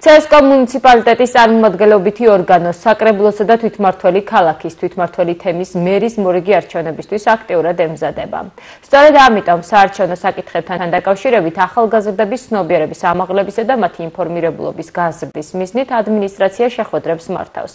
CSKA მუნიციპალიტეტის წარმომადგენლობითი ორგანო საკრებულოსა და თვითმმართველი ქალაქის თვითმმართველი თემის მერის მორიგი არჩევნებისთვის აქტიურად ემზადება. სწორედ ამიტომ საარჩევნო საკითხებთან დაკავშირებით ახალგაზრდების ცნობიერების ამაღლებისა და მათი ინფორმირებულობის გაზრდის მიზნით ადმინისტრაცია შეხვედრებს მართავს.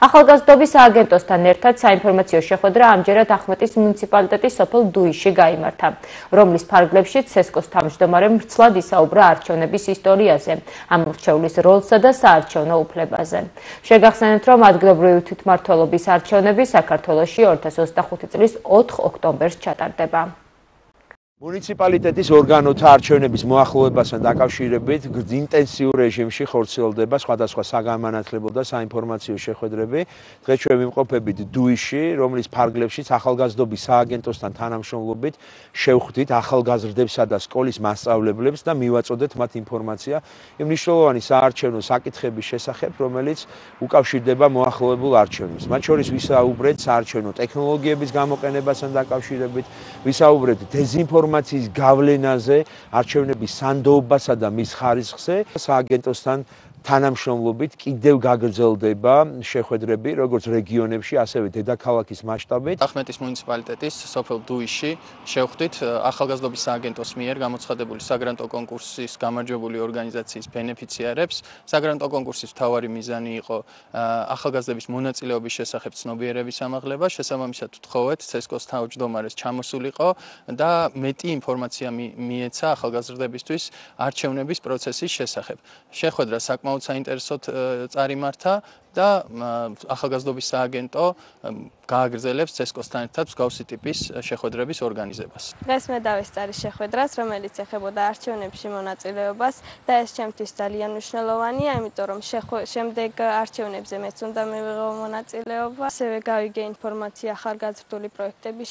ახალგაზრდობის სააგენტოსთან ერთად საინფორმაციო შეხვედრა ამჯერად ახმეტის მუნიციპალიტეტის სოფელ დუიში გაიმართა, რომლის ფარგლებშიც CSKA-ს თავმჯდომარემ მრცლად ისაუბრა არჩევნების ისტორიაზე, ამორჩევლის როლსა და საარჩევნო უფლებაზე. შეგახსენებთ, რომ ადგილობრივი თვითმმართველობის არჩევნები საქართველოში 2025 წლის 4 ოქტომბერს ჩატარდება. მუნიციპალიტეტის ორგანოთა არჩევნების მოახლოებასთან დაკავშირებით ინტენსიურ რეჟიმში ხორციელდება სხვადასხვა საგანმანათლებლო და საინფორმაციო შეხვედრები. დღეს ჩვენ ვიმყოფებით დუიში, რომლის ფარგლებშიც ახალგაზრდობის სააგენტოსთან თანამშრომლობით შევხვდით ახალგაზრდებსა და სკოლის მასწავლებლებს და მივაწოდეთ მათ ინფორმაცია იმ მნიშვნელოვანი საარჩევნო საკითხების შესახებ, რომელიც უკავშირდება მოახლოებულ არჩევნებს. მათ შორის ვისაუბრეთ საარჩევნო ტექნოლოგიების გამოყენებასთან დაკავშირებით, ვისაუბრეთ დეზინფორმაციის გავლენაზე არჩევნების სანდოობასა და მის ხარისხზე. სააგენტოსთან თანამშრომლობით კიდევ გაგრძელდება შეხვედრები როგორც რეგიონებში, ასევე დედაქალაქის მასშტაბით. ახმეტის მუნიციპალიტეტის სოფელ დუიში შევხვდით ახალგაზრდობის სააგენტოს მიერ გამოცხადებული საგრანტო კონკურსის გამარჯვებული ორგანიზაციის ბენეფიციარებს. საგრანტო კონკურსის მთავარი მიზანი იყო ახალგაზრდების მონაწილეობის შესახებ ცნობიერების ამაღლება. შესაბამისად ვთხოვეთ CSKA-ს თავმჯდომარეს ჩამოსულიყო და მეტი ინფორმაცია მიეცა ახალგაზრდებისთვის არჩევნების პროცესის შესახებ. შეხვედრა საკმაოდ საინტერესოდ წარიმართა და ახალგაზრდობის სააგენტო გააგრძელებს CSKA-სთან ერთად მსგავსი ტიპის შეხვედრების ორგანიზებას. დღეს მე დავესწარი შეხვედრას, რომელიც ეხებოდა არჩევნებში მონაწილეობას და ეს ჩემთვის ძალიან მნიშვნელოვანია, იმიტომ რომ შემდეგ არჩევნებზე მეც უნდა მივიღო მონაწილეობა, ასევე გავიგე ინფორმაცია ახალგაზრდული პროექტების